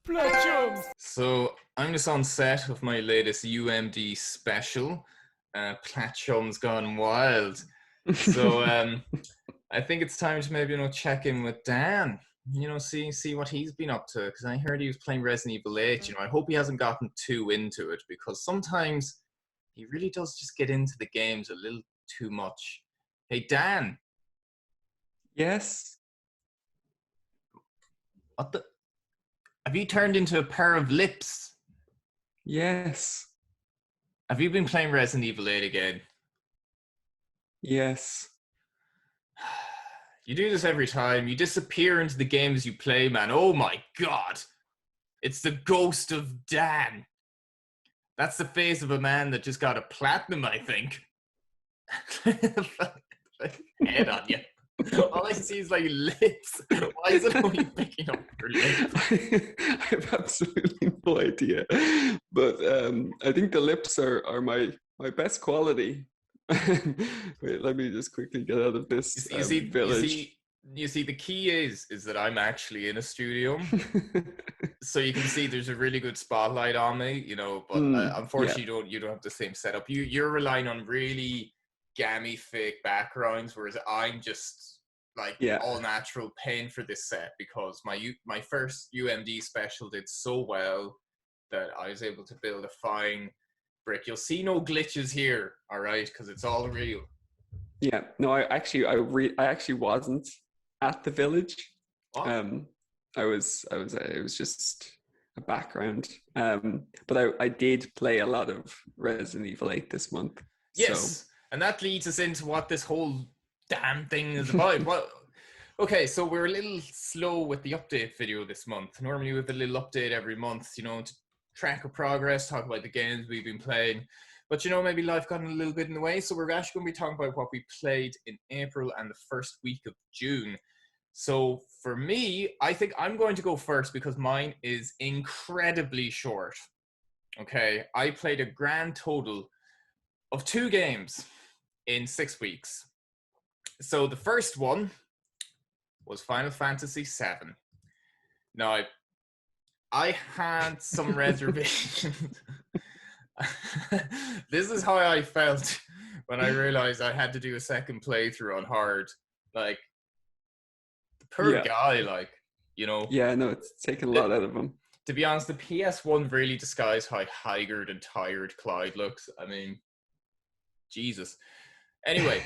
Platchums! So I'm just on set of my latest UMD special, Platchums Gone Wild. So I think it's time to maybe check in with Dan. See what he's been up to, because I heard he was playing Resident Evil 8. I hope he hasn't gotten too into it, because sometimes he really does just get into the games a little too much. Hey Dan, Yes. what the? Have you turned into a pair of lips? Yes. Have you been playing Resident Evil 8 again? Yes. You do this every time. You disappear into the games you play, man. Oh my god. It's the ghost of Dan. That's the face of a man that just got a platinum, I think. Head on you. All I see is like lips. Why is it only picking up your lips? I have absolutely no idea. But I think the lips are my best quality. Wait, let me just quickly get out of this village. You see, the key is that I'm actually in a studio. So you can see there's a really good spotlight on me, but unfortunately you don't have the same setup. You're relying on really gammy fake backgrounds, whereas I'm just like all natural paying for this set, because my first UMD special did so well that I was able to build a fine brick. You'll see no glitches here, all right, because it's all real. Yeah, no, I actually wasn't at the village. What? It was just a background. But I did play a lot of Resident Evil 8 this month. Yes, so. And that leads us into what this whole damn thing is about. Well, okay, so we're a little slow with the update video this month. Normally we have a little update every month, to track our progress, talk about the games we've been playing. But maybe life got a little bit in the way, so we're actually going to be talking about what we played in April and the first week of June. So for me, I think I'm going to go first because mine is incredibly short. Okay, I played a grand total of 2 games in 6 weeks. So the first one was Final Fantasy VII. Now, I had some reservations. This is how I felt when I realized I had to do a second playthrough on hard. Like, the poor guy, Yeah, no, it's taken a lot out of him. To be honest, the PS1 really disguised how haggard and tired Clyde looks. I mean, Jesus. Anyway,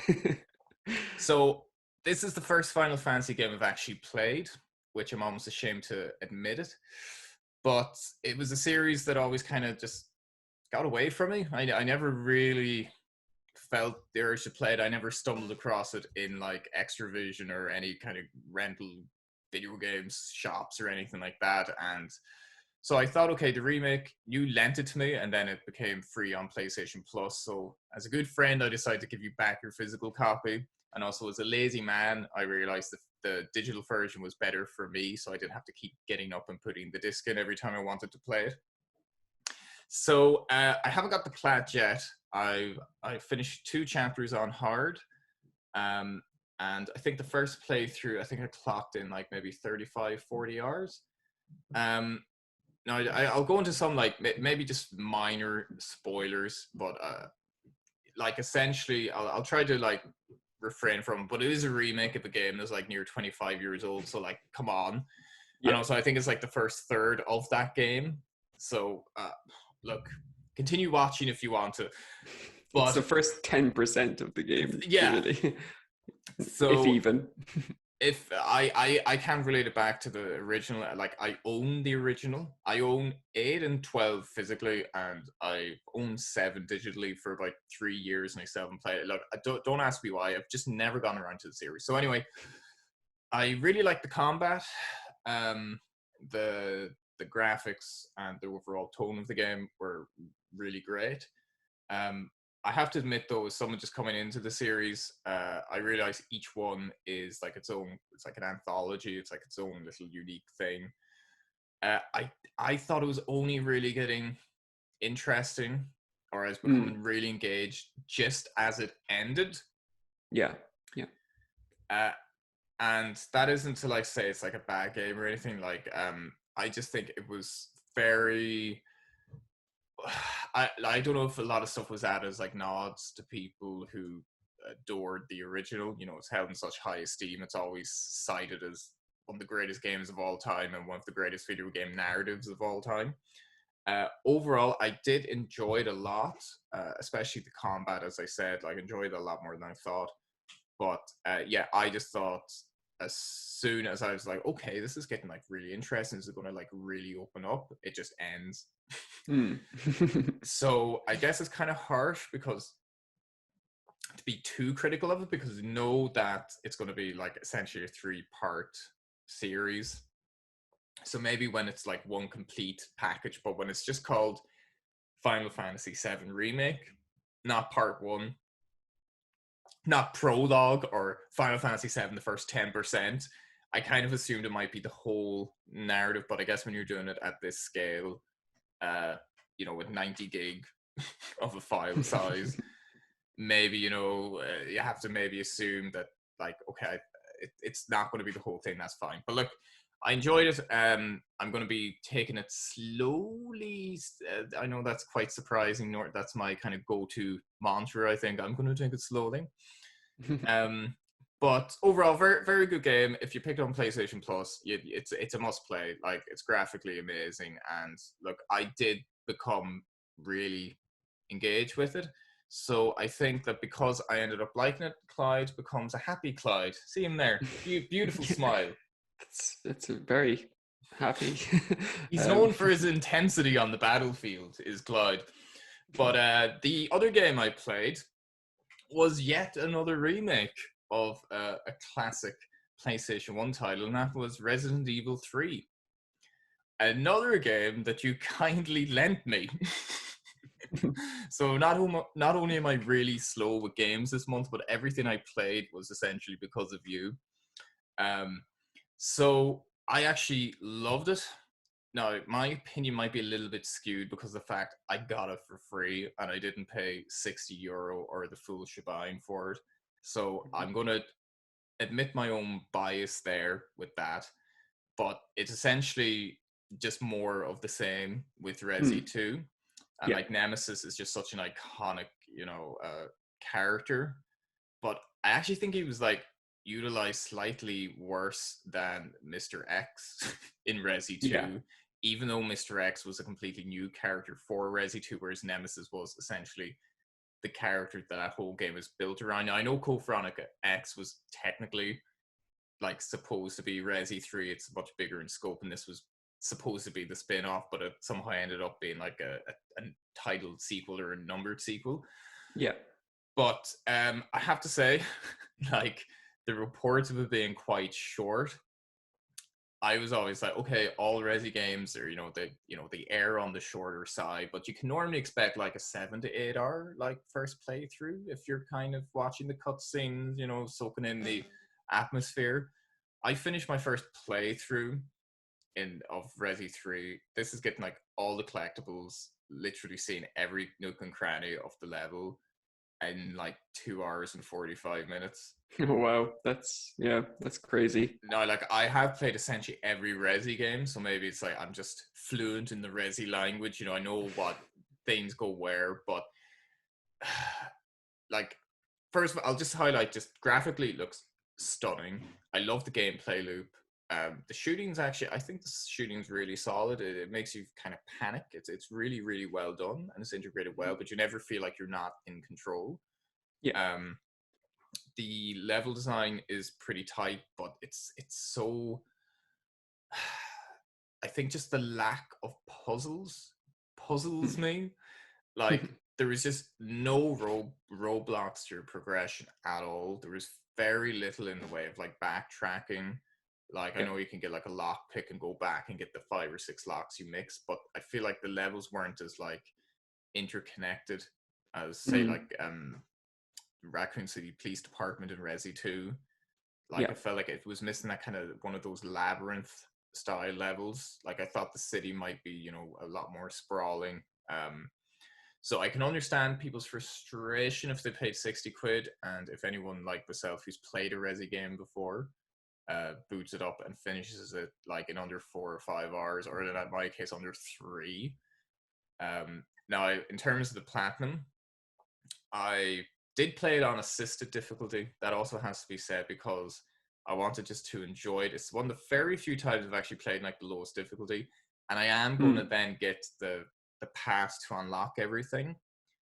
so this is the first Final Fantasy game I've actually played, which I'm almost ashamed to admit it. But it was a series that always kind of just got away from me. I never really felt the urge to play it. I never stumbled across it in like Extravision or any kind of rental video games shops or anything like that. And so I thought, okay, the remake, you lent it to me, and then it became free on PlayStation Plus. So as a good friend, I decided to give you back your physical copy. And also as a lazy man, I realized that the digital version was better for me, so I didn't have to keep getting up and putting the disc in every time I wanted to play it. So I haven't got the Plat yet. I finished 2 chapters on hard. And I think the first playthrough, I think I clocked in like maybe 35, 40 hours. Now, I'll go into some like maybe just minor spoilers, but like essentially I'll try to like refrain from, but it is a remake of a game that's like near 25 years old, so like come on. And also I think it's like the first third of that game, so look, continue watching if you want to, but it's the first 10% of the game. Really. So if even if I can't relate it back to the original. Like, I own the original. I own 8 and 12 physically, and I own 7 digitally for about 3 years, and I still haven't played it. Look, don't ask me why. I've just never gone around to the series. So anyway, I really like the combat, the graphics, and the overall tone of the game were really great. I have to admit, though, as someone just coming into the series, I realize each one is like its own. It's like an anthology. It's like its own little unique thing. I thought it was only really getting interesting, or I was becoming really engaged just as it ended. Yeah. And that isn't to like say it's like a bad game or anything. Like, I just think it was very. I don't know if a lot of stuff was added as like nods to people who adored the original. You know, it's held in such high esteem. It's always cited as one of the greatest games of all time and one of the greatest video game narratives of all time. Overall, I did enjoy it a lot, especially the combat. As I said, like enjoyed it a lot more than I thought. But yeah, I just thought as soon as I was like, okay, this is getting like really interesting. Is it going to like really open up? It just ends. So I guess it's kind of harsh because to be too critical of it, because you know that it's going to be like essentially a 3-part series. So maybe when it's like one complete package, but when it's just called Final Fantasy VII Remake, not part 1, not prologue or Final Fantasy VII the first 10%, I kind of assumed it might be the whole narrative. But I guess when you're doing it at this scale, you know, with 90 gig of a file size, maybe, you know, you have to maybe assume that, like, okay, it's not going to be the whole thing. That's fine. But look, I enjoyed it. I'm going to be taking it slowly. I know that's quite surprising. That's my kind of go-to mantra. I think I'm going to take it slowly. But overall, very, very good game. If you pick it on PlayStation Plus, it's a must-play. Like, it's graphically amazing. And look, I did become really engaged with it. So I think that because I ended up liking it, Clyde becomes a happy Clyde. See him there. Beautiful smile. It's a very happy. He's known for his intensity on the battlefield, is Clyde. But the other game I played was yet another remake of a classic PlayStation 1 title, and that was Resident Evil 3. Another game that you kindly lent me. So not only am I really slow with games this month, but everything I played was essentially because of you. So I actually loved it. Now, my opinion might be a little bit skewed because of the fact I got it for free and I didn't pay €60 or the full shebang for it. So I'm going to admit my own bias there with that. But it's essentially just more of the same with Resi 2. And like Nemesis is just such an iconic, you know, character. But I actually think he was like utilized slightly worse than Mr. X in Resi 2, even though Mr. X was a completely new character for Resi 2, whereas Nemesis was essentially the character that whole game is built around. Now, I know Code Veronica X was technically like supposed to be Resi 3. It's much bigger in scope, and this was supposed to be the spin-off, but it somehow ended up being like a titled sequel or a numbered sequel. But I have to say, like, the reports of it being quite short, I was always like, okay, all Resi games are, they err on the shorter side, but you can normally expect like a 7 to 8 hour like first playthrough if you're kind of watching the cutscenes, soaking in the atmosphere. I finished my first playthrough of Resi 3. This is getting like all the collectibles, literally seeing every nook and cranny of the level in like 2 hours and 45 minutes. Oh wow, that's crazy. No, like I have played essentially every Resi game, so maybe it's like I'm just fluent in the Resi language. I know what things go where, but like, first of all, I'll just highlight, just graphically it looks stunning. I love the gameplay loop. The shooting's actually, I think the shooting's really solid. It makes you kind of panic. It's really, really well done, and it's integrated well, but you never feel like you're not in control. The level design is pretty tight, but it's so, I think just the lack of puzzles me. Like, there was just no roadblocks to your progression at all. There was very little in the way of like backtracking. Like, I know you can get like a lock pick and go back and get the 5 or 6 locks you mix, but I feel like the levels weren't as like interconnected as say like Raccoon City Police Department in Resi 2. Like, I felt like it was missing that kind of one of those labyrinth style levels. Like, I thought the city might be, a lot more sprawling. So I can understand people's frustration if they paid 60 quid, and if anyone like myself who's played a Resi game before, boots it up and finishes it like in under 4 or 5 hours, or in my case under 3. Now, in terms of the platinum, I did play it on assisted difficulty. That also has to be said, because I wanted just to enjoy it. It's one of the very few times I've actually played like the lowest difficulty, and I am going to then get the pass to unlock everything,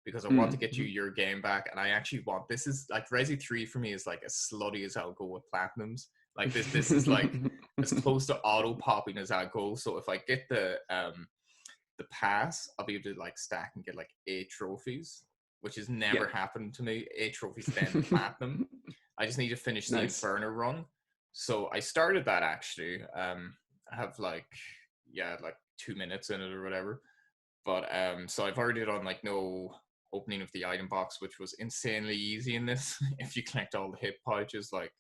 because I want to get you your game back. And I actually want, this is like Resi 3 for me is like as slutty as I'll go with platinums. Like this is like as close to auto popping as I go. So if I get the pass, I'll be able to like stack and get like 8 trophies, which has never happened to me. 8 trophies then platinum. I just need to finish the Inferno run. So I started that actually. I have like 2 minutes in it or whatever. But so I've already done like no opening of the item box, which was insanely easy in this. If you collect all the hit pouches, like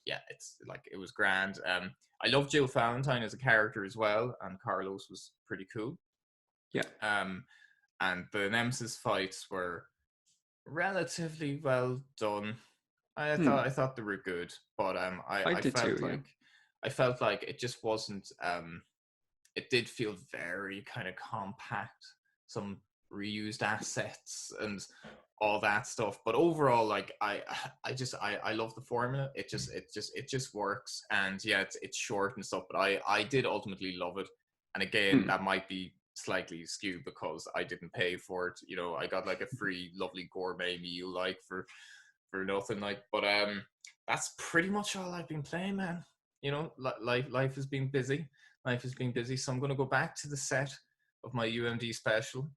it's like it was grand. I love Jill Valentine as a character as well, and Carlos was pretty cool. Yeah. And the Nemesis fights were relatively well done. I thought they were good, but I felt like it just wasn't. It did feel very kind of compact, some reused assets and all that stuff. But overall, like I love the formula. It just works, and it's short and stuff. But I did ultimately love it. And again, that might be slightly skewed because I didn't pay for it. You know, I got like a free lovely gourmet meal like for nothing, like. But that's pretty much all I've been playing, man. You know, life has been busy. So I'm going to go back to the set of my UMD special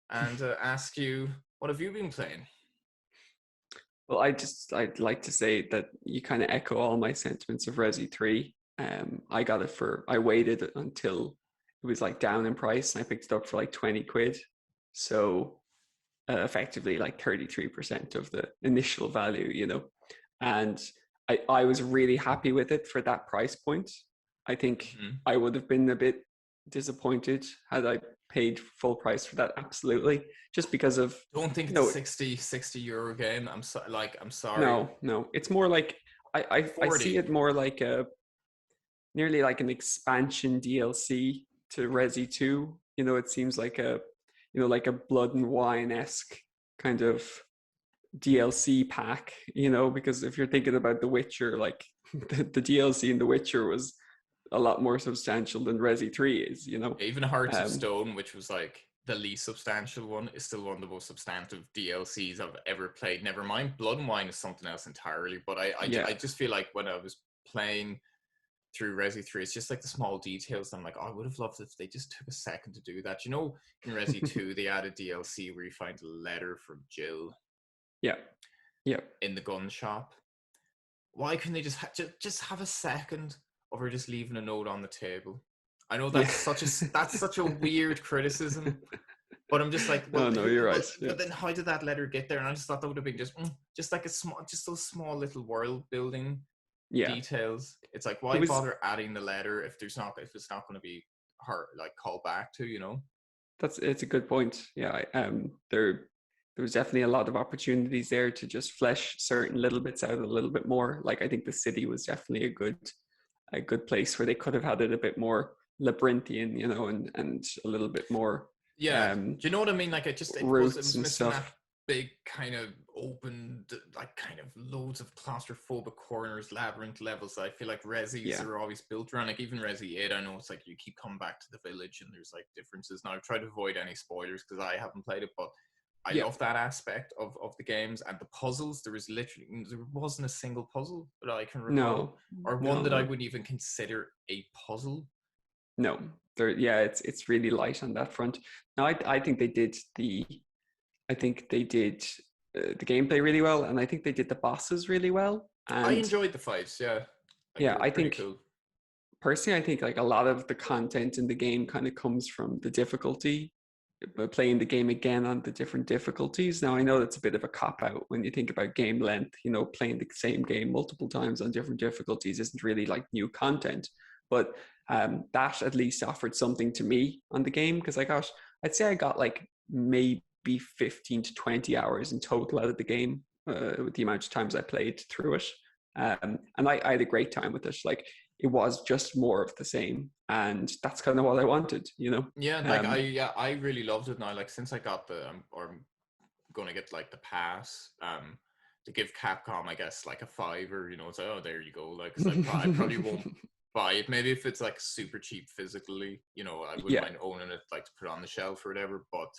and ask you, what have you been playing? Well, I'd like to say that you kind of echo all my sentiments of Resi 3. I waited until it was like down in price, and I picked it up for like 20 quid. So effectively like 33% of the initial value, you know. And I was really happy with it for that price point. I think I would have been a bit disappointed had I paid full price for that. Absolutely, just because of. Don't think it's a 60 euro game. I'm sorry. No, it's more like I see it more like nearly like an expansion DLC to Resi 2. You know, it seems like like a Blood and Wine-esque kind of DLC pack, you know, because if you're thinking about The Witcher, like the DLC in The Witcher was a lot more substantial than Resi 3 is, you know. Even Hearts of Stone, which was like the least substantial one, is still one of the most substantive DLCs I've ever played. Never mind, Blood and Wine is something else entirely. But I just feel like when I was playing through Resi 3, it's just like the small details. I'm like, I would have loved if they just took a second to do that. You know, in Resi 2, they added DLC where you find a letter from Jill. Yeah. In the gun shop. Why couldn't they just have a second of her just leaving a note on the table? I know that's such a weird criticism, but I'm just like, well, no, you're right. But then how did that letter get there? And I just thought that would have been just like those small little world building details. It's like, why bother adding the letter if it's not going to be her like called back to, you know? It's a good point. Yeah, there was definitely a lot of opportunities there to just flesh certain little bits out a little bit more. Like I think the city was definitely a good place where they could have had it a bit more labyrinthian, you know, and a little bit more. Yeah, do you know what I mean? Like it was missing stuff. That big kind of open, like kind of loads of claustrophobic corners, labyrinth levels. I feel like Resis are always built around. Like even Resi 8, I know it's like you keep coming back to the village and there's like differences. Now I've tried to avoid any spoilers because I haven't played it, but I love that aspect of the games. And the puzzles, there wasn't a single puzzle that I can recall, that I wouldn't even consider a puzzle. No, it's really light on that front. Now I think they did the gameplay really well, and I think they did the bosses really well. And I enjoyed the fights. I think cool. Personally, I think like a lot of the content in the game kind of comes from the difficulty. Playing the game again on the different difficulties. Now I know that's a bit of a cop-out when you think about game length, you know, playing the same game multiple times on different difficulties isn't really like new content, but that at least offered something to me on the game, because I'd say I got like maybe 15 to 20 hours in total out of the game with the amount of times I played through it. And I had a great time with it. Like, it was just more of the same, and that's kind of what I wanted, you know. Yeah, like I really loved it now. Like since I got the or I'm gonna get like the pass, to give Capcom, I guess, like a $5, you know, it's like, oh, there you go. Like, 'cause I probably won't buy it. Maybe if it's like super cheap physically, you know, I wouldn't mind owning it, like to put on the shelf or whatever. But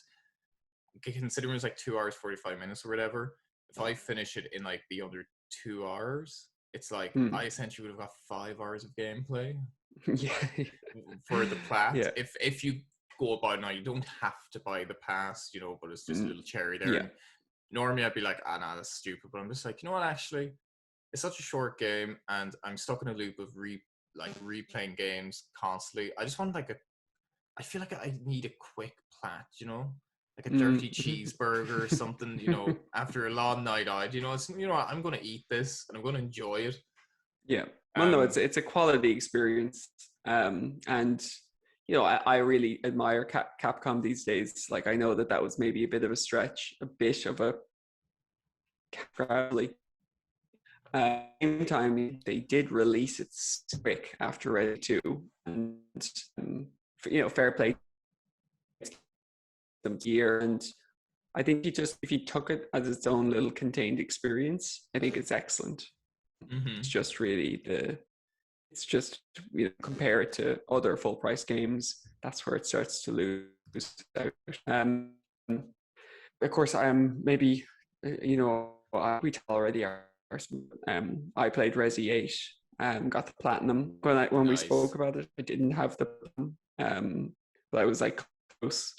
considering it's like 2 hours 45 minutes or whatever, if I finish it in like the under 2 hours, it's like I essentially would have got 5 hours of gameplay. Like, for the Plat. Yeah. If you go about it now, you don't have to buy the pass, you know, but it's just a little cherry there. Yeah. And normally I'd be like, nah, that's stupid. But I'm just like, you know what, actually, it's such a short game and I'm stuck in a loop of replaying games constantly. I just want I feel like I need a quick Plat, you know? Like a dirty cheeseburger or something, you know, after a long night out, you know, it's, you know what, I'm going to eat this and I'm going to enjoy it. Yeah. Well, no, it's a quality experience. And, you know, I really admire Capcom these days. Like, I know that was maybe a bit of a stretch, a bit of a probably. Same time, they did release it quick after Resi 2, and you know, fair play them gear. And I think if you took it as its own little contained experience, I think it's excellent. It's just really it's just, you know, compare it to other full price games, that's where it starts to lose out. Of course, I'm maybe, you know, we tell already I played Resi 8, got the platinum when we spoke about it. I didn't have the but I was like close.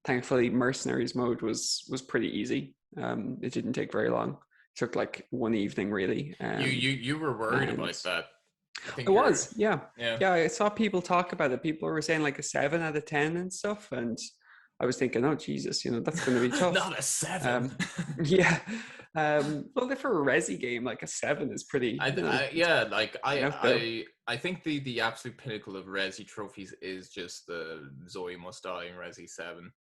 Thankfully, Mercenaries mode was pretty easy. It didn't take very long. It took like one evening, really. You were worried about that. I was, yeah. I saw people talk about it. People were saying like a 7 out of 10 and stuff, and I was thinking, oh Jesus, you know, that's going to be tough. Not a 7. Yeah. Well, for a Resi game, like a 7 is pretty. I think the absolute pinnacle of Resi trophies is just the Zoe Must Die in Resi 7.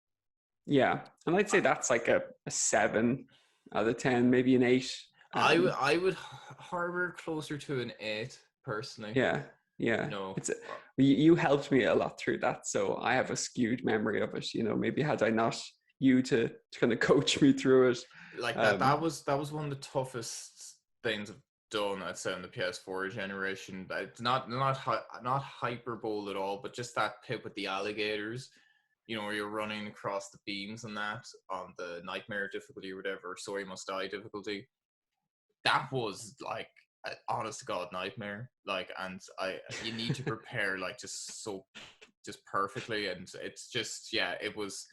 Yeah, and I'd say that's like a 7 out of 10, maybe an 8. I would harbor closer to an 8 personally. Yeah. No, you helped me a lot through that, so I have a skewed memory of it. You know, maybe had I not you to kind of coach me through it, like that was one of the toughest things I've done, I'd say, on the PS4 generation. It's not hyperbole at all, but just that pit with the alligators, you know, where you're running across the beams and that on the nightmare difficulty or whatever, Sorry Must Die difficulty. That was like an honest to God nightmare. Like, and you need to prepare like just perfectly, and it's just, yeah, it was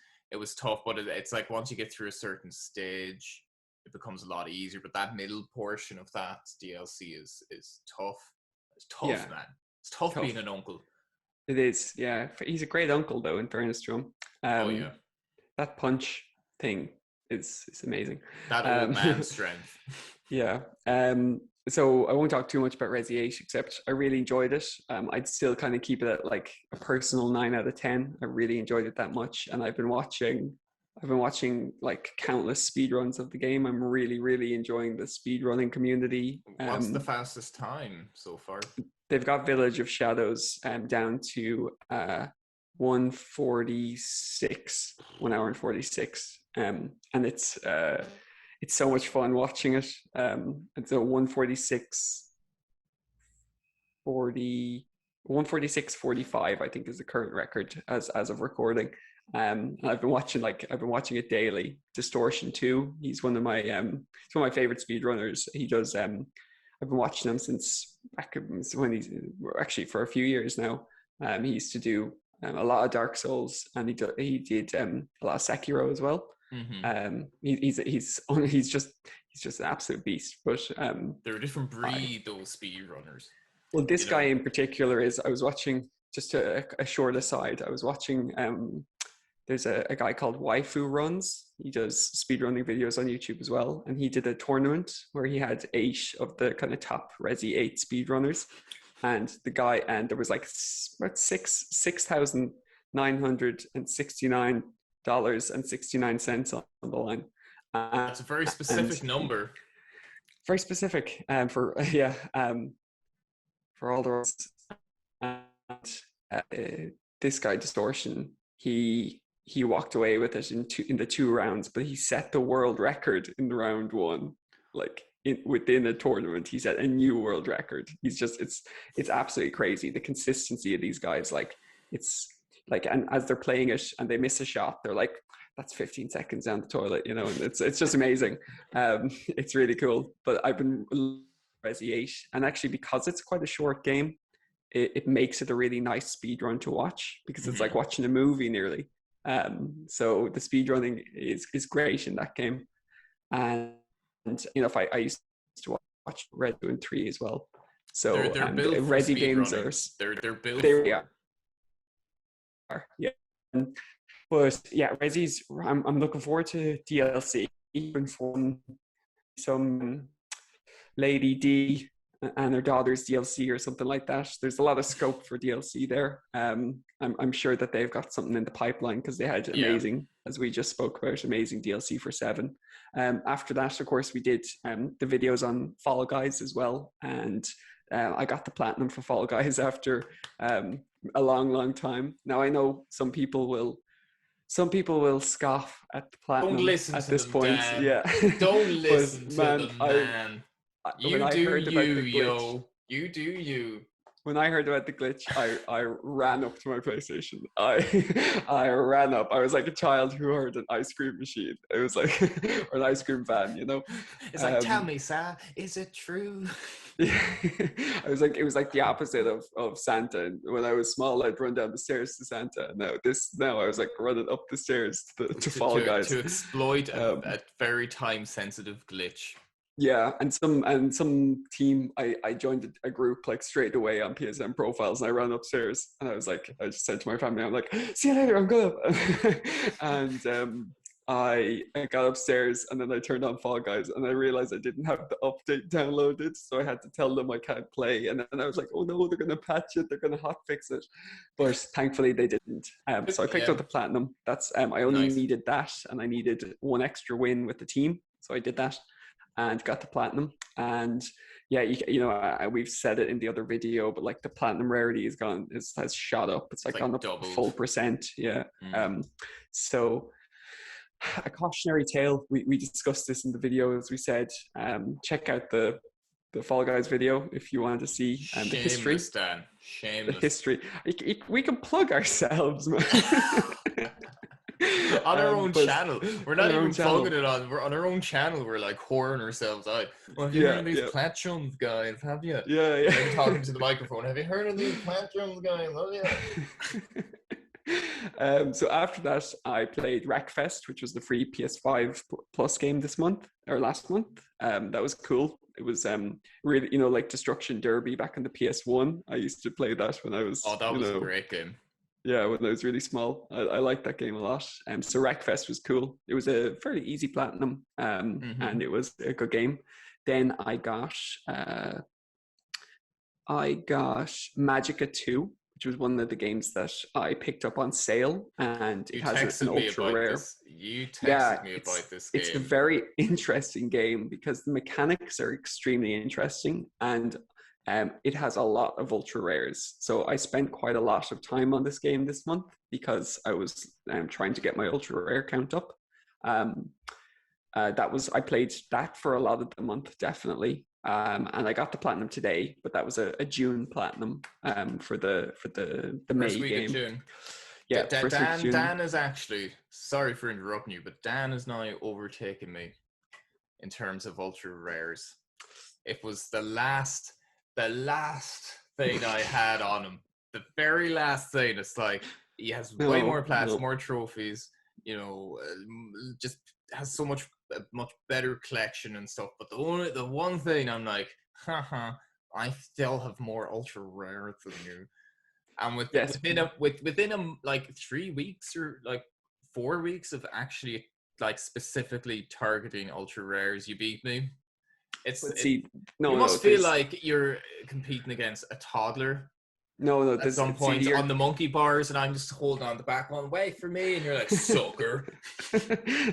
tough, but it's like once you get through a certain stage, it becomes a lot easier. But that middle portion of that DLC is tough. It's tough, yeah. Man. It's tough being an uncle. It is, yeah. He's a great uncle, though, in fairness to him. Yeah. That punch thing is amazing. That old man strength. Yeah. So I won't talk too much about Resi 8, except I really enjoyed it. I'd still kind of keep it at like a personal 9 out of 10. I really enjoyed it that much, and I've been watching like countless speedruns of the game. I'm really, really enjoying the speedrunning community. What's the fastest time so far? They've got Village of Shadows down to 1:46, 1 hour and 46, and it's so much fun watching it. It's a 1:46:45, I think, is the current record as of recording. I've been watching it daily. Distortion 2, he's one of my favorite speedrunners. He does. I've been watching him since back when he's actually for a few years now. He used to do a lot of Dark Souls, and he did a lot of Sekiro as well. He's just an absolute beast. But they're a different breed, those speedrunners. Well, this guy in particular is. I was watching, just a short aside. I was watching. There's a guy called Waifu Runs. He does speedrunning videos on YouTube as well, and he did a tournament where he had 8 of the kind of top Resi 8 speedrunners, and there was like about $6,969.69 on the line. That's a very specific number. very specific for for all the rest. And this guy Distortion, he walked away with it in the 2 rounds, but he set the world record in round 1. Like within a tournament, he set a new world record. It's absolutely crazy, the consistency of these guys. Like it's like, and as they're playing it and they miss a shot, they're like, that's 15 seconds down the toilet, you know, and it's just amazing. It's really cool. But I've been Resi 8, and actually because it's quite a short game, it makes it a really nice speed run to watch, because it's like watching a movie nearly. So the speed running is great in that game. And you know, I used to watch Red 2 and 3 as well. So they're built for Resi games running. are they're built they are, yeah. But yeah, Resi's, I'm looking forward to DLC, even from some Lady D and her daughter's DLC or something like that. There's a lot of scope for DLC there. I'm sure that they've got something in the pipeline, because they had amazing, as we just spoke about, amazing DLC for 7. After that, of course, we did the videos on Fall Guys as well, and I got the platinum for Fall Guys after a long time. Now I know some people will scoff at the platinum. Don't listen at to this them, point. Dan. Yeah. Don't listen to them, man. When I heard about the glitch, You do you. When I heard about the glitch, I ran up to my PlayStation. I ran up. I was like a child who heard an ice cream machine. It was like, or an ice cream van, you know? It's like, tell me, sir, is it true? Yeah. It was like the opposite of Santa. And when I was small, I'd run down the stairs to Santa. Now I was like running up the stairs to Fall Guys. To exploit a very time-sensitive glitch. Yeah, and some team, I joined a group like straight away on PSN profiles, and I ran upstairs, and I just said to my family, I'm like, see you later, I'm good. And I got upstairs, and then I turned on Fall Guys, and I realized I didn't have the update downloaded, so I had to tell them I can't play. And then I was like, oh no, they're gonna patch it, they're gonna hotfix it, but thankfully they didn't. So I picked up the platinum. That's I only needed that, and I needed 1 extra win with the team, so I did that and got the platinum. And yeah, you know, we've said it in the other video, but like the platinum rarity has shot up. It's like gone up doubled. full percent. Yeah. So a cautionary tale. We discussed this in the video, as we said. Check out the Fall Guys video if you want to see the history. Dan. Shameless. The history. We can plug ourselves, man. On our own channel. We're not even plugging it on. We're on our own channel. We're like whoring ourselves out. Well, have you heard of these Platchums guys? Have you? Yeah. I'm talking to the microphone. Have you heard of these Platchums guys? Oh yeah. So after that, I played Wreckfest, which was the free PS5 Plus game last month. That was cool. It was really, you know, like Destruction Derby back in the PS1. I used to play that when I was. Oh, that was a great game. Yeah, when I was really small. I liked that game a lot. So Wreckfest was cool. It was a fairly easy platinum, and it was a good game. Then I got Magicka 2, which was one of the games that I picked up on sale, and it has an ultra rare. You texted me about this game. It's a very interesting game because the mechanics are extremely interesting, and it has a lot of ultra rares. So I spent quite a lot of time on this game this month because I was trying to get my ultra rare count up. I played that for a lot of the month, definitely. And I got the platinum today, but that was a June platinum for the May first week game. Of June. Yeah, Dan is actually, sorry for interrupting you, but Dan is now overtaking me in terms of ultra rares. It was the last thing I had on him. The very last thing. It's like he has way more plats, more trophies, you know, just has so much better collection and stuff. But the one thing I'm like, I still have more ultra rare than you. And within like 3 weeks or like 4 weeks of actually like specifically targeting ultra rares, you beat me. You must feel like you're competing against a toddler No, at this some see point on the monkey bars, and I'm just holding on the back one, wait for me, and you're like, sucker.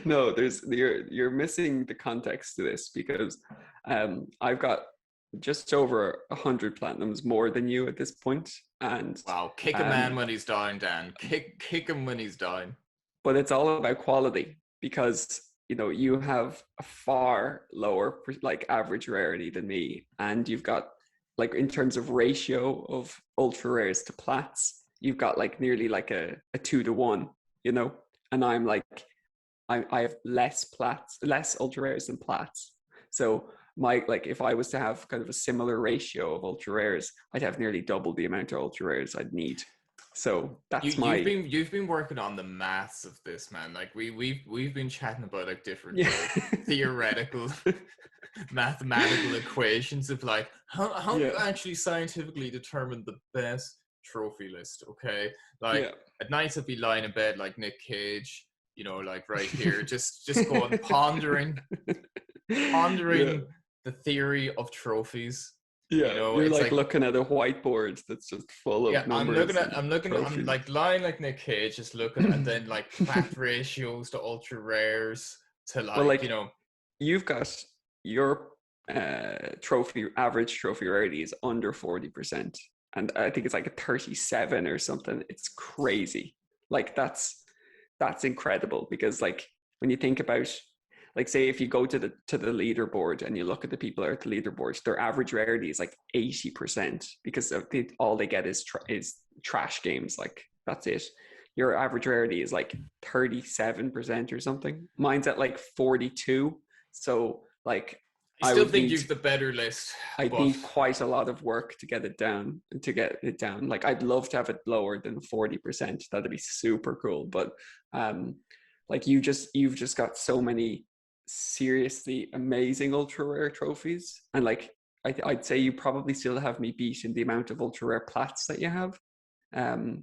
No, you're missing the context to this, because I've got just over 100 platinums more than you at this point, and wow, kick a man when he's down, Dan. Kick him when he's down. But it's all about quality, because you have a far lower like average rarity than me, and you've got, like, in terms of ratio of ultra rares to plats, you've got like nearly like a 2-to-1, and I'm like, I have less ultra rares than plats. So like, if I was to have kind of a similar ratio of ultra rares, I'd have nearly double the amount of ultra rares I'd need. So that's you've been working on the maths of this, man. Like we've been chatting about like different like, theoretical mathematical equations of like how do you actually scientifically determine the best trophy list. Okay, like at night I'd be lying in bed like Nick Cage, like right here, just going pondering the theory of trophies. You're like looking at a whiteboard that's just full of numbers. I'm like lying like Nick Cage, just looking, and then like Plat ratios to ultra rares to you've got your average trophy rarity is under 40%, and I think it's like a 37 or something. It's crazy. Like that's incredible, because like when you think about, like, say if you go to the leaderboard and you look at the people that are at the leaderboard, their average rarity is like 80%, because all they get is trash games. Like that's it. Your average rarity is like 37% or something. Mine's at like 42. So like, I still think you've the better list. I need quite a lot of work to get it down. Like I'd love to have it lower than 40%. That'd be super cool. But like you've just got so many seriously amazing ultra rare trophies, and like I'd say you probably still have me beat in the amount of ultra rare plats that you have.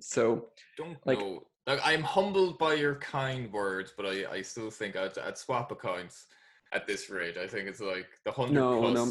So don't know. Like, I'm humbled by your kind words, but I still think I'd swap accounts at this rate. I think it's like the 100 plus. No.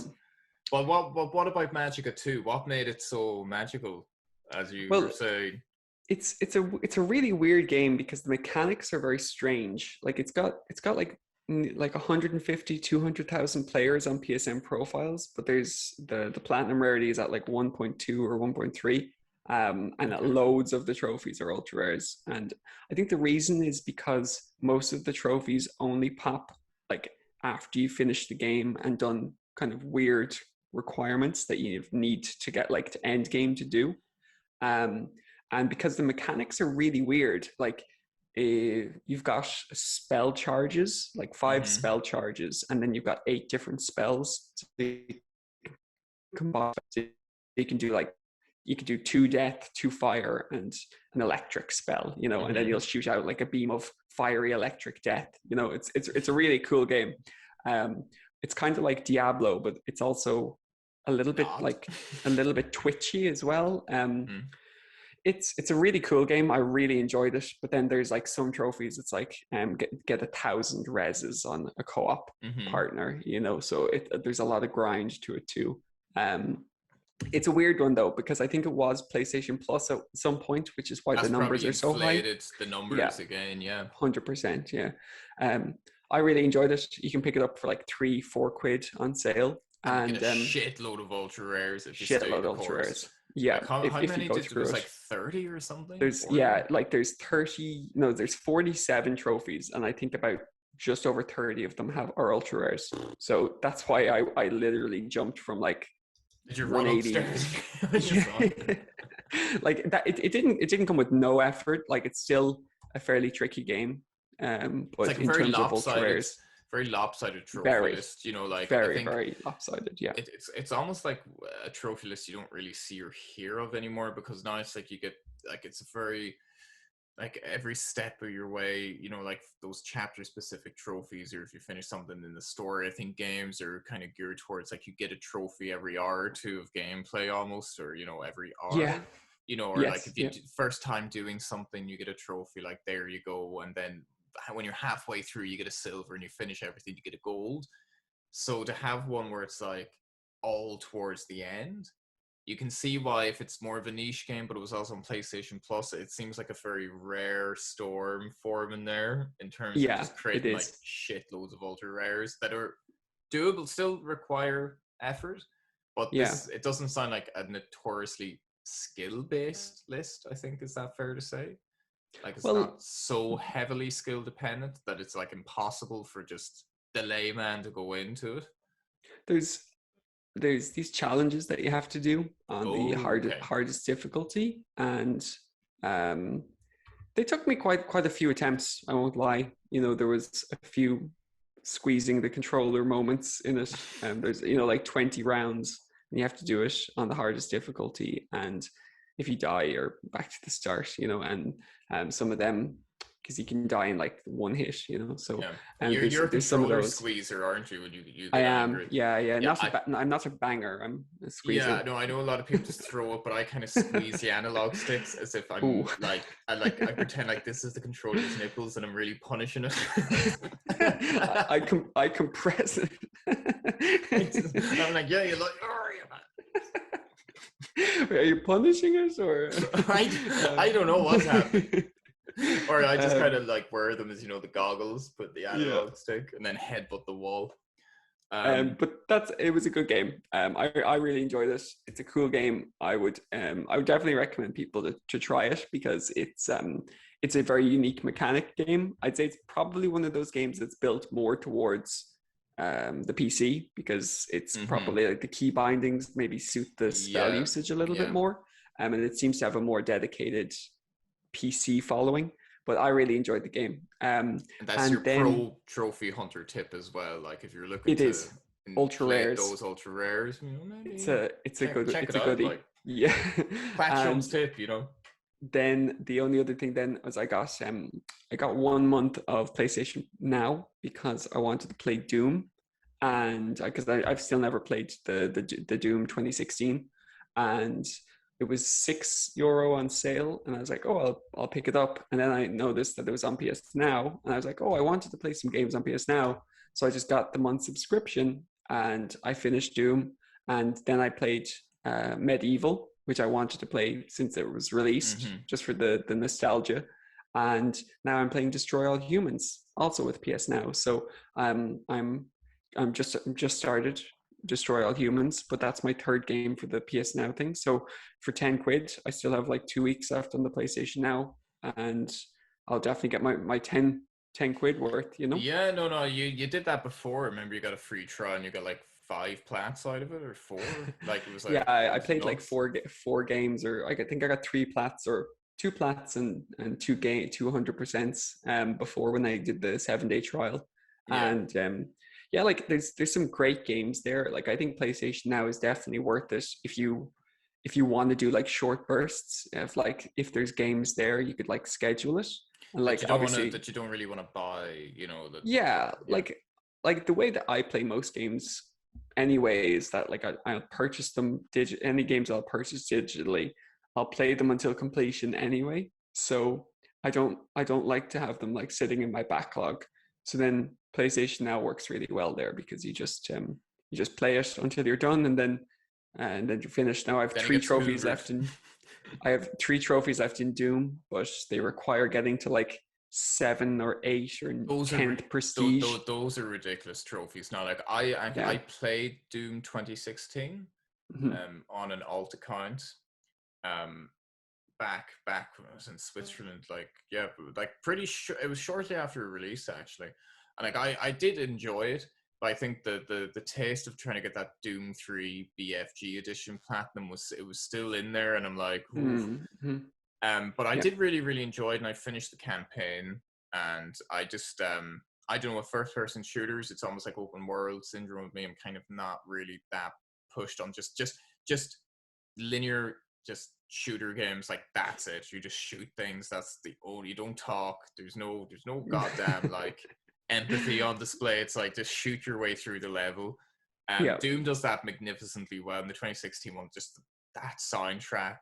But what about Magicka 2? What made it so magical, as you were saying? It's a really weird game, because the mechanics are very strange. Like it's got like 150 200,000 players on PSN profiles, but there's the platinum rarity is at like 1.2 or 1.3, and loads of the trophies are ultra rares. And I think the reason is because most of the trophies only pop like after you finish the game and done kind of weird requirements that you need to get like to end game to do. And because the mechanics are really weird, like you've got spell charges, like 5 spell charges, and then you've got 8 different spells. So you can do 2 death, 2 fire, and an electric spell, and then you'll shoot out like a beam of fiery electric death. It's a really cool game. It's kind of like Diablo, but it's also a little bit twitchy as well. It's a really cool game. I really enjoyed it. But then there's like some trophies. It's like get 1,000 reses on a co-op partner. So there's a lot of grind to it too. It's a weird one though, because I think it was PlayStation Plus at some point, which is why the numbers are so high. The numbers again, 100%. Yeah. I really enjoyed it. You can pick it up for like 3-4 quid on sale, and get a shitload of ultra rares if you stay the course. Rares. Yeah, like how many did there was like 30 or something? There's 47 trophies, and I think about just over 30 of them are ultra rares. So that's why I literally jumped from like, did you run upstairs? Like that, it didn't come with no effort. Like it's still a fairly tricky game. But it's like in terms of ultra rares, very lopsided trophy list, like very, I think very lopsided. Yeah, it's almost like a trophy list you don't really see or hear of anymore, because now it's like you get like it's a very like every step of your way, like those chapter specific trophies, or if you finish something in the story. I think games are kind of geared towards like you get a trophy every hour or two of gameplay almost, or every hour. Or like if you first time doing something, you get a trophy, like there you go, and then when you're halfway through you get a silver, and you finish everything you get a gold. So to have one where it's like all towards the end, you can see why if it's more of a niche game, but it was also on PlayStation Plus, it seems like a very rare storm forming there in terms of Yeah, just it creating like is. shitloads of ultra rares that are doable, still require effort, but Yeah. it doesn't sound like a notoriously skill-based list, I think. Is that fair to say? Like, it's Well, not so heavily skill dependent that it's like impossible for just the layman to go into it. there's these challenges that you have to do on the Oh, okay. hardest difficulty, and um, they took me quite a few attempts. I won't lie. There was a few squeezing the controller moments in it. There's like 20 rounds, and you have to do it on the hardest difficulty. And if you die, you're back to the start. And some of them, because you can die in like one hit. So Yeah, and you're a there's some of controller those. squeezer, aren't you? When you I get am, angry. yeah. Yeah, I'm not a banger. I'm a yeah. squeezer. No, I know a lot of people just throw it, but I kind of squeeze the analog sticks as if Ooh. I'm like I pretend like this is the controller's nipples and I'm really punishing it. I compress it. I'm like, yeah, you're like, oh, yeah, are you punishing us or? I don't know what's happening. Or I just kind of like wear them as the goggles, put the Yeah. analog stick, and then headbutt the wall. But it was a good game. I really enjoyed it. It's a cool game. I would definitely recommend people to try it because it's a very unique mechanic game. I'd say it's probably one of those games that's built more towards the PC because it's probably like the key bindings maybe suit the spell usage a little bit more. And it seems to have a more dedicated PC following. But I really enjoyed the game. And that's your pro trophy hunter tip as well. Like if you're looking to ultra rares, those ultra rares, it's a goodie. Like, yeah, Platchums tip, Then the only other thing then was I got 1 month of PlayStation Now because I wanted to play Doom, and because I've still never played the Doom 2016, and it was €6 on sale, and I was like, oh, I'll pick it up. And then I noticed that it was on PS Now, and I was like, oh, I wanted to play some games on PS Now, so I just got the month subscription, and I finished Doom, and then I played Medieval, which I wanted to play since it was released, just for the nostalgia. And now I'm playing Destroy All Humans, also with PS Now. So I'm just started Destroy All Humans, but that's my third game for the PS Now thing. So for £10, I still have like 2 weeks left on the PlayStation Now, and I'll definitely get my 10 quid worth. Yeah, no, you did that before. Remember, you got a free trial and you got like 5 plats out of it, or 4. Like it was like, yeah, I played like four games, or I think I got 3 plats or 2 plats and 200% before when I did the 7-day trial. And yeah, like there's some great games there. Like I think PlayStation Now is definitely worth it if you want to do like short bursts of like if there's games there you could like schedule it, and like obviously that you don't really want to buy, like the way that I play most games anyway is that like I'll purchase them any games I'll purchase digitally, I'll play them until completion anyway. So I don't like to have them like sitting in my backlog. So then PlayStation Now works really well there because you just play it until you're done, and then you're finished. Now I have 3 trophies left in Doom, but they require getting to like 7 or 8 or 10th prestige. Those are ridiculous trophies. Now, like I played Doom 2016 on an alt account back when I was in Switzerland. Pretty sure it was shortly after release actually, and like I did enjoy it. But I think the taste of trying to get that Doom 3 BFG edition platinum was still in there, and I'm like, but I did really, really enjoy it, and I finished the campaign, and I just I don't know, with first person shooters, it's almost like open world syndrome with me. I'm kind of not really that pushed on just linear shooter games. Like that's it. You just shoot things. That's the only. You don't talk. There's no goddamn like empathy on display. It's like just shoot your way through the level. Doom does that magnificently well. In the 2016 one, just that soundtrack,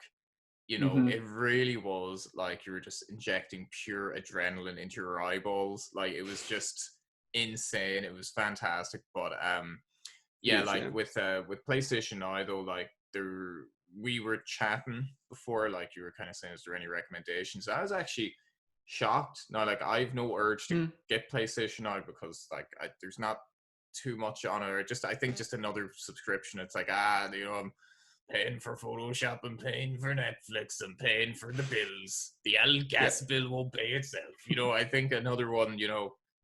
it really was like you were just injecting pure adrenaline into your eyeballs. Like it was just insane. It was fantastic. But with PlayStation Now though, like we were chatting before, like you were kind of saying, is there any recommendations? I was actually shocked. Now, like I've no urge to get PlayStation now because like there's not too much on it. I think just another subscription. It's like I'm paying for Photoshop and paying for Netflix and paying for the bills. The gas bill won't pay itself. I think another one,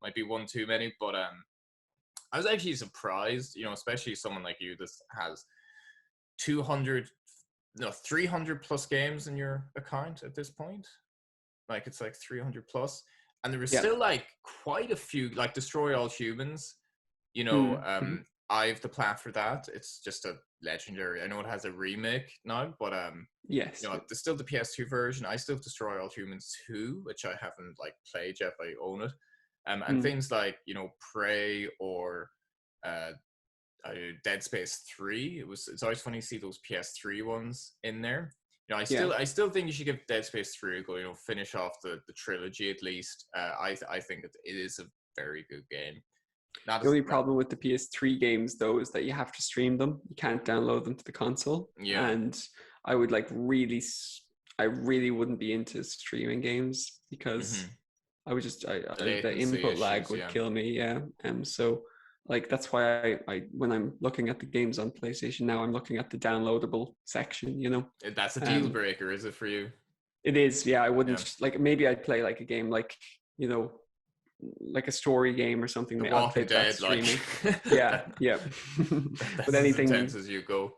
might be one too many. But I was actually surprised, especially someone like you that has 300 plus games in your account at this point. Like it's like 300 plus. And there was still like quite a few, like Destroy All Humans, I have the Plat for that. It's just a legendary. I know it has a remake now, but yes, there's still the PS2 version. I still have Destroy All Humans 2, which I haven't like played yet, but I own it. And things like Prey or Dead Space 3. It's always funny to see those PS3 ones in there. I still think you should give Dead Space 3 a go. Finish off the trilogy at least. I think it is a very good game. The only problem with the PS3 games, though, is that you have to stream them. You can't download them to the console. Yeah. And I would I really wouldn't be into streaming games because I would just, the input lag would kill me. Yeah. So like, that's why I when I'm looking at the games on PlayStation now, I'm looking at the downloadable section, That's a deal breaker, is it for you? It is. Yeah. I wouldn't maybe I'd play like a game like, like a story game or something. The Walking Dead, streaming. Yeah. But anything as intense as you go.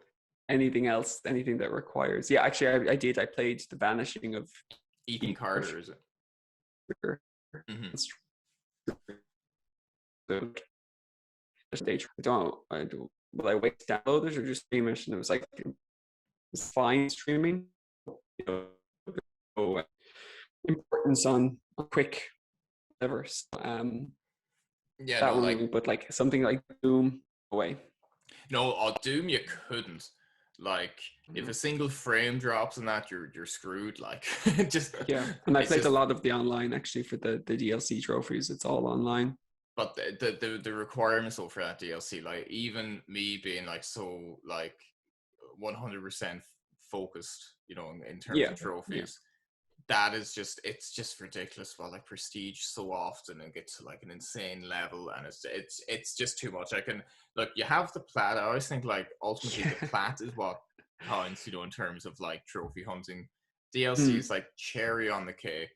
Anything else, anything that requires. Yeah, actually, I played The Vanishing of Ethan Carter. Is it? Will I wait to download it or just stream it? And it was like, it's fine streaming. Importance on quick. Whatever. But like something like Doom, away. No, Doom you couldn't. Like if a single frame drops in that, you're screwed. Like And I played a lot of the online actually for the DLC trophies. It's all online. But the requirements for that DLC, like even me being like so like 100% focused, in terms of trophies. That is it's just ridiculous. Well, like prestige so often and get to like an insane level, and it's just too much. You have the Plat. I always think like ultimately the Plat is what counts, in terms of like trophy hunting. DLC is like cherry on the cake,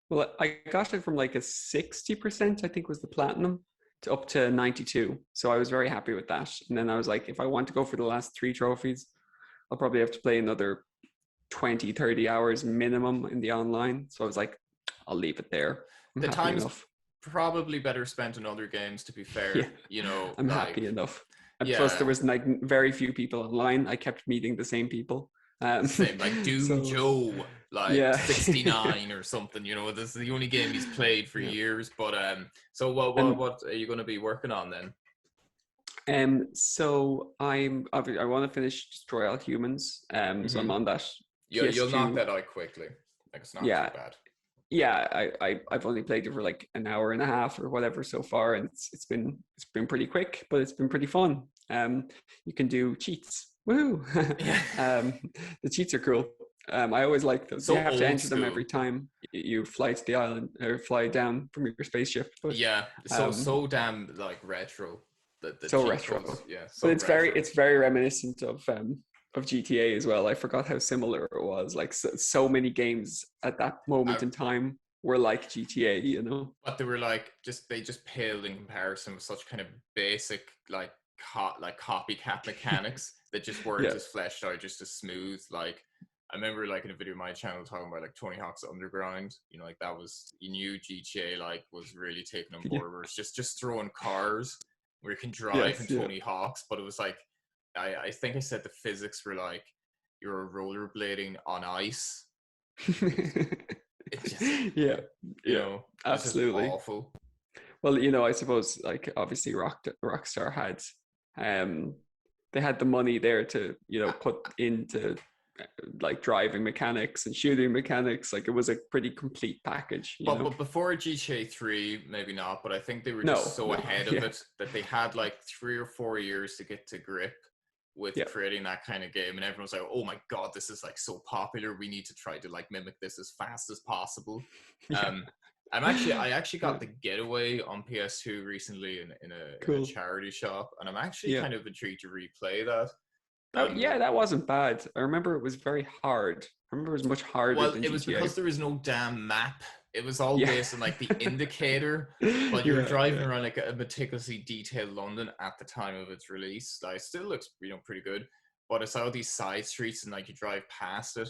Well, I got it from like a 60%, I think was the platinum, to up to 92. So I was very happy with that. And then I was like, if I want to go for the last 3 trophies, I'll probably have to play another 20-30 hours minimum in the online. So I was like, I'll leave it there. The time's probably better spent in other games, to be fair. I'm happy enough. And plus there was like very few people online. I kept meeting the same people. Same, like Doom Joe, like 69 or something. This is the only game he's played for years. But so what are you going to be working on then? So I want to finish Destroy All Humans. So I'm on that. You'll knock that out quickly. Like it's not too bad. Yeah, I've only played it for like an hour and a half or whatever so far, and it's been pretty quick, but it's been pretty fun. You can do cheats. Woo! The cheats are cool. I always like those. So you have to enter them every time you fly to the island or fly down from your spaceship. But, so damn like retro. So retro. But it's very reminiscent of GTA as well. I forgot how similar it was. Like so many games at that moment in time were like GTA, But they were like they just paled in comparison with such kind of basic like copycat mechanics that just weren't as fleshed out, just as smooth. Like I remember like in a video on my channel talking about like Tony Hawk's Underground. Like that was, you knew GTA like was really taking on board. Where it's just throwing cars where you can drive in Tony Hawk's, but it was like I think I said the physics were like you're rollerblading on ice. It just, absolutely awful. Well, I suppose like obviously Rockstar had they had the money there to put into like driving mechanics and shooting mechanics. Like it was a pretty complete package. But before GTA 3, maybe not, but I think they were just ahead of it that they had like 3 or 4 years to get to grip with creating that kind of game, and everyone's like, oh my god, this is like so popular, we need to try to like mimic this as fast as possible. I actually got the Getaway on PS2 recently in a charity shop, and I'm actually kind of intrigued to replay that. That wasn't bad. I remember it was very hard. I remember it was much harder than GTA. It was because there was no damn map. It was all based on like the indicator, but you were driving around like a meticulously detailed London at the time of its release. Like, it still looks, pretty good, but it's all these side streets, and like you drive past it,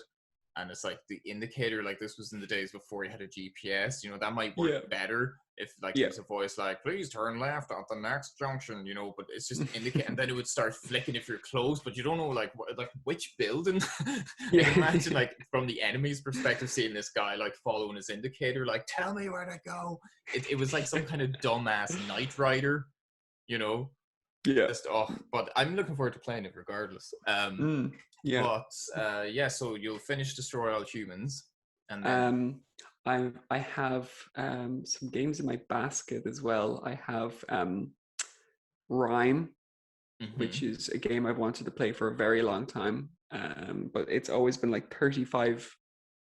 and it's like the indicator, like this was in the days before you had a GPS, that might work better if like there's a voice like, please turn left at the next junction, but it's just indicate, and then it would start flicking if you're close, but you don't know like which building. I can imagine like from the enemy's perspective seeing this guy like following his indicator, like, tell me where to go. It was like some kind of dumbass Knight Rider, but I'm looking forward to playing it regardless. So you'll finish Destroy All Humans, and then I have some games in my basket as well. I have Rhyme, which is a game I've wanted to play for a very long time, but it's always been like 35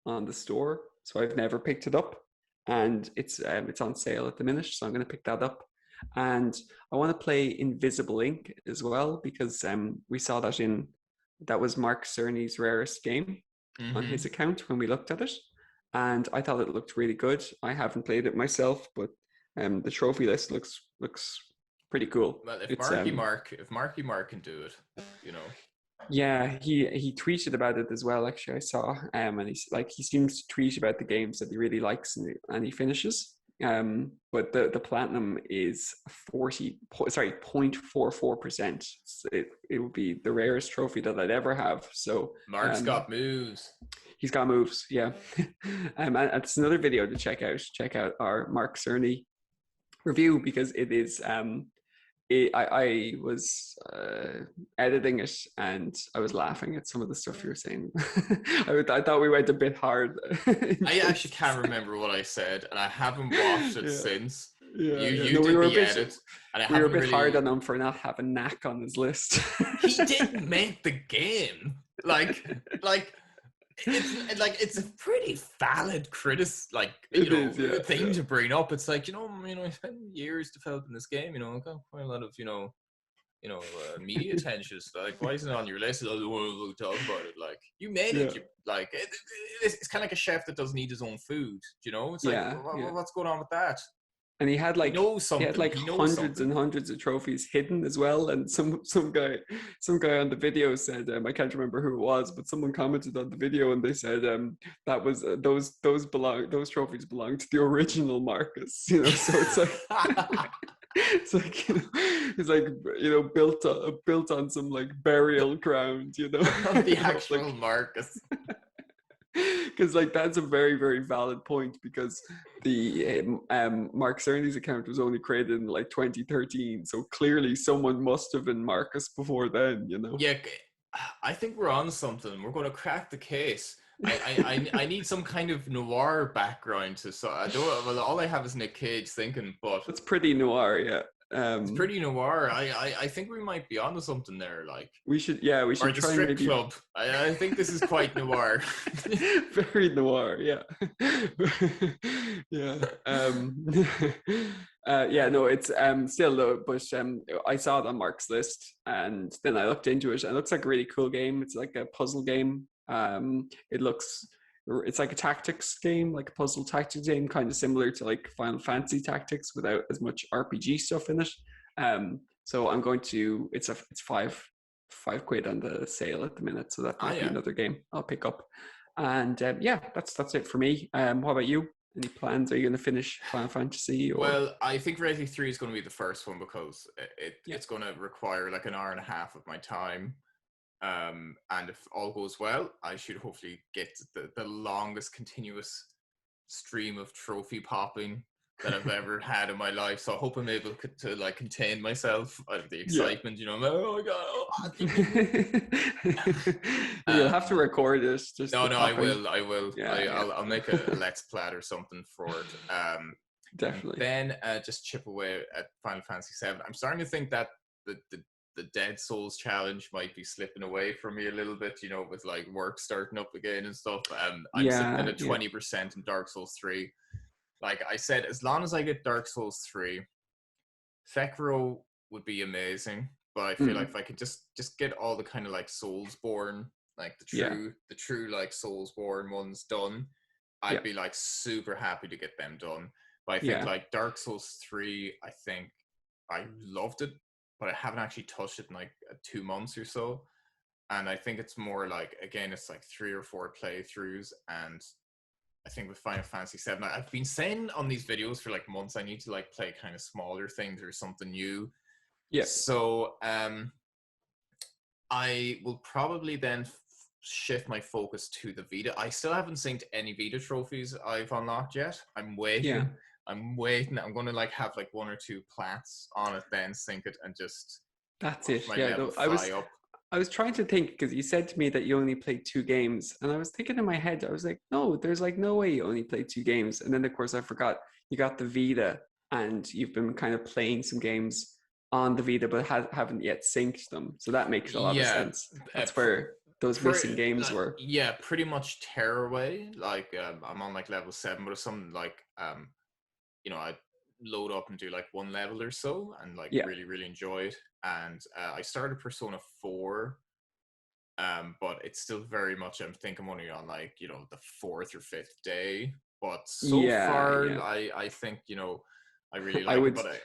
on the store, so I've never picked it up, and it's on sale at the minute, so I'm going to pick that up. And I want to play Invisible Ink as well, because we saw that was Mark Cerny's rarest game on his account when we looked at it, and I thought it looked really good. I haven't played it myself, but the trophy list looks pretty cool. Well, if Marky Mark can do it, Yeah, he tweeted about it as well. Actually, I saw, and he seems to tweet about the games that he really likes and he finishes. But the platinum is 0.44%. It would be the rarest trophy that I'd ever have. So Mark's got moves. He's got moves, yeah. And it's another video to check out. Check out our Mark Cerny review, because it is. I was editing it, and I was laughing at some of the stuff you were saying. I thought we went a bit hard. I actually can't remember what I said, and I haven't watched it since. You did the edit, and we were a bit hard on him for not having Knack on his list. He didn't make the game. It's a pretty valid thing to bring up. It's like, I spent years developing this game, I got quite a lot of, media attention. So, like, why isn't it on your list? I don't want to talk about it. Like, you made it. It's kind of like a chef that doesn't eat his own food. It's like, what's going on with that? And he had hundreds and hundreds of trophies hidden as well. And some guy on the video said, I can't remember who it was, but someone commented on the video and they said that was those trophies belong to the original Marcus. So it's like it's like built on some like burial ground. The actual Marcus. Because that's a very, very valid point, because the Mark Cerny's account was only created in like 2013, so clearly someone must have been Marcus before then. Yeah, I think we're on something. We're going to crack the case. I need some kind of noir background all I have is Nick Cage thinking, but it's pretty noir. Yeah. It's pretty noir. I think we might be onto something there. Like, we should or the try strip club. I think this is quite noir. Very noir, yeah. Yeah. No, it's still though, but I saw it on Mark's list, and then I looked into it, and it looks like a really cool game. It's like a puzzle game. It's like a tactics game, like a puzzle tactics game, kind of similar to like Final Fantasy Tactics without as much RPG stuff in it. So I'm going to. It's £5 on the sale at the minute, so that might be another game I'll pick up. And that's it for me. What about you? Any plans? Are you going to finish Final Fantasy? Well, I think Resi 3 is going to be the first one, because it's going to require like an hour and a half of my time. And if all goes well, I should hopefully get the longest continuous stream of trophy popping that I've ever had in my life. So I hope I'm able to like contain myself out of the excitement. Oh my god! You'll have to record this. I will. I'll make a Let's Plat or something for it. Definitely. Then just chip away at Final Fantasy VII. I'm starting to think that the the Dead Souls challenge might be slipping away from me a little bit, you know, with like work starting up again and stuff. I'm sitting at a 20% in Dark Souls 3. Like I said, as long as I get Dark Souls 3, Sekiro would be amazing. But I feel like if I could just get all the kind of like Soulsborne, like the true like Soulsborne ones done, I'd be like super happy to get them done. But I think like Dark Souls 3, I think I loved it, but I haven't actually touched it in like 2 months or so. And I think it's more like, again, it's like 3 or 4 playthroughs. And I think with Final Fantasy 7, I've been saying on these videos for like months, I need to like play kind of smaller things or something new. Yeah. So I will probably then shift my focus to the Vita. I still haven't synced any Vita trophies I've unlocked yet. I'm waiting. Yeah. I'm waiting. I'm going to like have like 1 or 2 plats on it, then sync it and just. That's it. Yeah. No, I was trying to think, because you said to me that you only played 2 games, and I was thinking in my head, I was like, no, there's like no way you only played 2 games. And then of course I forgot you got the Vita, and you've been kind of playing some games on the Vita, but haven't yet synced them. So that makes a lot of sense. That's where those missing games were. Yeah, pretty much Tearaway. Like I'm on like level 7, but it's something like you know, I load up and do like 1 level or so, and like really enjoy it. And I started Persona 4, but it's still very much, I think I'm only on like, you know, the 4th or 5th day. But so far, I think, you know, I really like it. But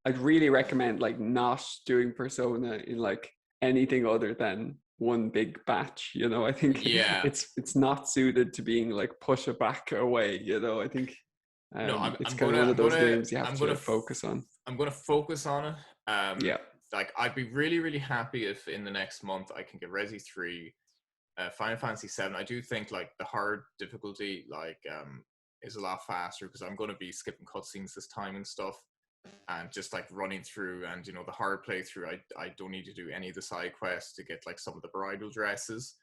I'd really recommend like not doing Persona in like anything other than one big batch, you know. I think it's not suited to being like push it back away, you know. I think it's kind of one of those games you have to focus on. I'm going to focus on it. Like I'd be really happy if in the next month I can get Resi 3, Final Fantasy 7. I do think like the hard difficulty like is a lot faster, because I'm going to be skipping cutscenes this time and stuff, and just like running through. And you know, the hard playthrough, I don't need to do any of the side quests to get like some of the bridal dresses.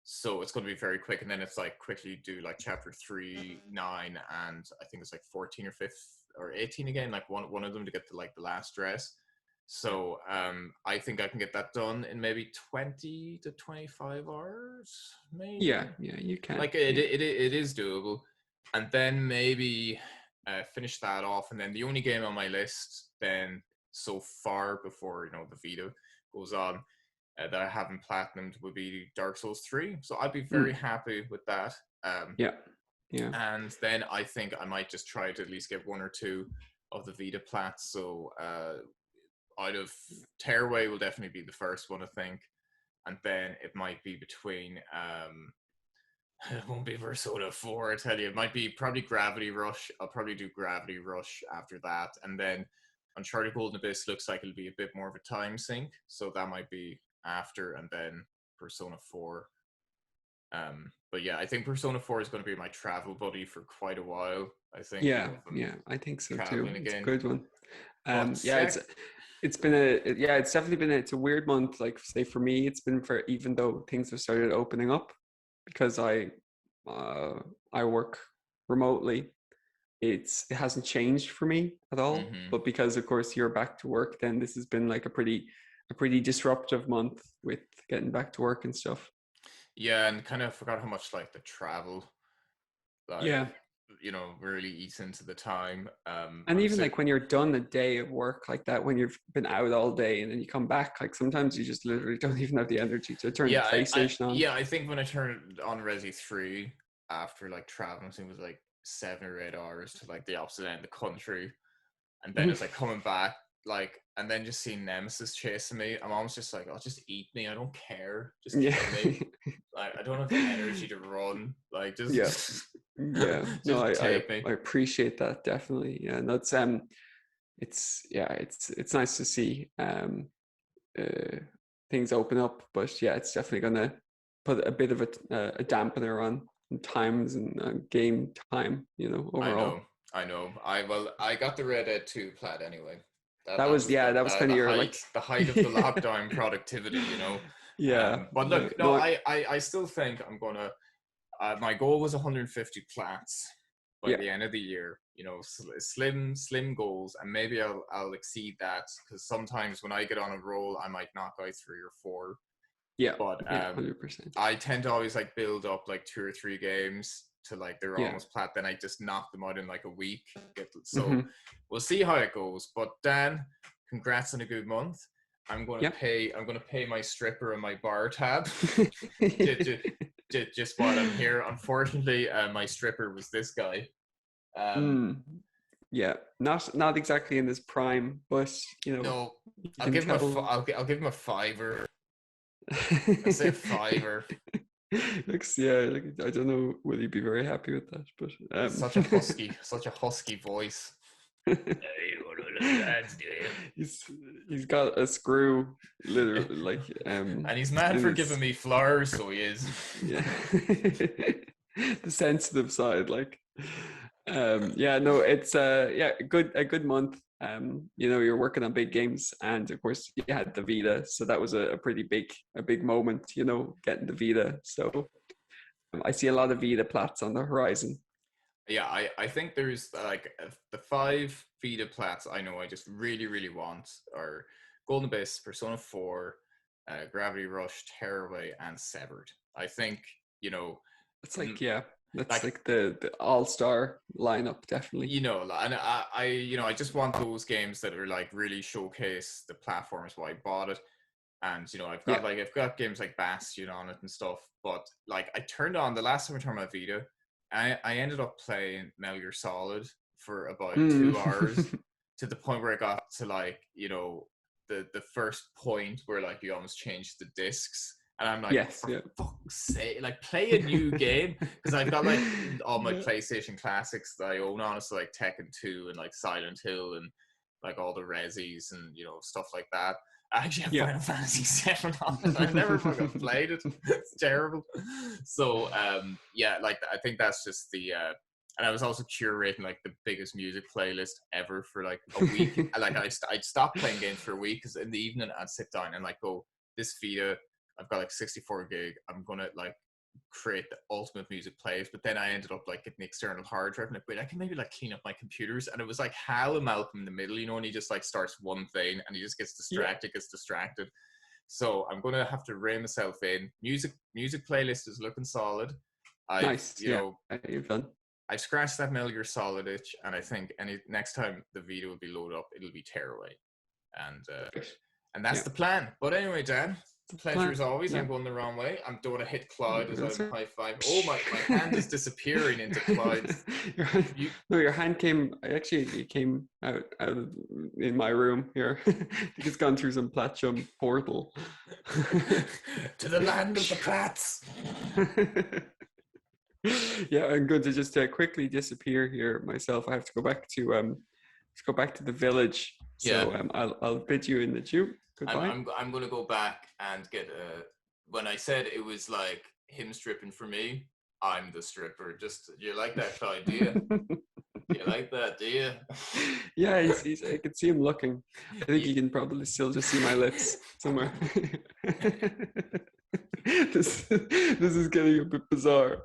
So it's going to be very quick, and then it's like quickly do like chapter 3, 9, and I think it's like 14 or 5 or 18 again, like one of them to get to like the last dress. So I think I can get that done in maybe 20 to 25 hours, maybe. Yeah, you can. Like it is doable. And then maybe finish that off. And then the only game on my list then so far before, you know, the Vita goes on, that I haven't platinumed would be Dark Souls 3. So I'd be very happy with that. Yeah. And then I think I might just try to at least get 1 or 2 of the Vita plats. So out of Tearaway will definitely be the first one, I think. And then it might be between it won't be Persona 4, I tell you. It might be probably Gravity Rush. I'll probably do Gravity Rush after that. And then Uncharted Golden Abyss looks like it'll be a bit more of a time sink. So that might be after, and then Persona 4. But yeah, I think Persona 4 is going to be my travel buddy for quite a while, I think. Yeah, I think so too. It's a good one. It's definitely been it's a weird month. Like say for me, it's been for, even though things have started opening up, because I work remotely, it hasn't changed for me at all. But because of course you're back to work, then this has been like a pretty disruptive month with getting back to work and stuff. Yeah, and kind of forgot how much like the travel, like, you know, really eats into the time. And even like when you're done a day of work like that, when you've been out all day and then you come back, like sometimes you just literally don't even have the energy to turn the PlayStation on. Yeah, I think when I turned on Resi 3 after like traveling, I think it was like 7 or 8 hours to like the opposite end of the country, and then it's like coming back, like, and then just seeing Nemesis chasing me, I'm almost just like, oh, just eat me, I don't care, just kill me. Like I don't have the energy to run, like just just no, take me. I appreciate that, definitely. Yeah, and that's it's nice to see things open up, but yeah, it's definitely gonna put a bit of a dampener on times and game time, you know, overall. I know. I got the Red Dead 2 plat anyway. That was kind of your height, like the height of the lockdown productivity, you know. But look, I still think I'm gonna. My goal was 150 plats. by the end of the year. You know, slim goals, and maybe I'll exceed that, because sometimes when I get on a roll, I might knock out 3 or 4. Yeah, but 100%. I tend to always like build up like 2 or 3 games to like they're almost plat. Then I just knock them out in like a week. So we'll see how it goes. But Dan, congrats on a good month. I'm going to pay my stripper and my bar tab just while I'm here. Unfortunately, my stripper was this guy. Yeah, not exactly in his prime, but you know. No, I'll give him a $5. I'd say a $5. Looks, like, I don't know, will he be very happy with that? But such a husky voice. He's got a screw, literally, like and he's mad for giving me flowers, so he is. Yeah. The sensitive side, like. It's a good month. You know, you're working on big games, and of course you had the Vita, so that was a pretty big moment, you know, getting the Vita. So I see a lot of Vita Plats on the horizon. Yeah, I think there's like the 5 Vita Plats I know I just really want are Golden Abyss, Persona 4, Gravity Rush, Tearaway, and Severed. I think, you know, it's like that's like the all-star lineup, definitely. You know, and I just want those games that are like really showcase the platforms why I bought it. And you know, I've got games like Bastion on it and stuff. But like, I turned on the last time I turned on my Vita, I ended up playing Metal Gear Solid for about 2 hours, to the point where I got to like, you know, the first point where like you almost change the discs. And I'm like, for fuck's sake, like, play a new game. Because I've got like all my PlayStation classics that I own on it, so like Tekken 2 and like Silent Hill and like all the Resis and, you know, stuff like that. I actually have Final Fantasy 7 on it. I've never fucking played it. It's terrible. So like, I think that's just the and I was also curating like the biggest music playlist ever for like a week. Like I'd stop playing games for a week, because in the evening I'd sit down and like go, this Vita, I've got like 64 gig. I'm gonna like create the ultimate music playlist. But then I ended up like getting the external hard drive, and like, wait, I can maybe like clean up my computers. And it was like Hal and Malcolm in the middle, you know, and he just like starts one thing and he just gets distracted. So I'm gonna have to rein myself in. Music playlist is looking solid. Nice. You've done. I've scratched that Metal Gear Solid itch, and I think next time the Vita will be loaded up, it'll be Tearaway, and that's the plan. But anyway, Dan, it's a pleasure as always. I'm going the wrong way. I'm doing a hit Cloud as I'm high five. Oh, my hand is disappearing into clouds. Your hand came. Actually, it came out in my room here. I think it's gone through some Platchum portal to the land of the Plats. Yeah, I'm going to just quickly disappear here myself. I have to go back to the village. So I'll bid you in the due. Goodbye. I'm going to go back and get when I said it was like him stripping for me, I'm the stripper. Just, you like that idea? You like that, do you? Yeah, he's I can see him looking. I think you can probably still just see my lips somewhere. This is getting a bit bizarre.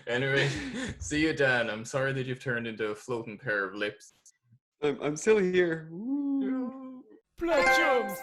Anyway, see you, Dan. I'm sorry that you've turned into a floating pair of lips. I'm still here. Platchums!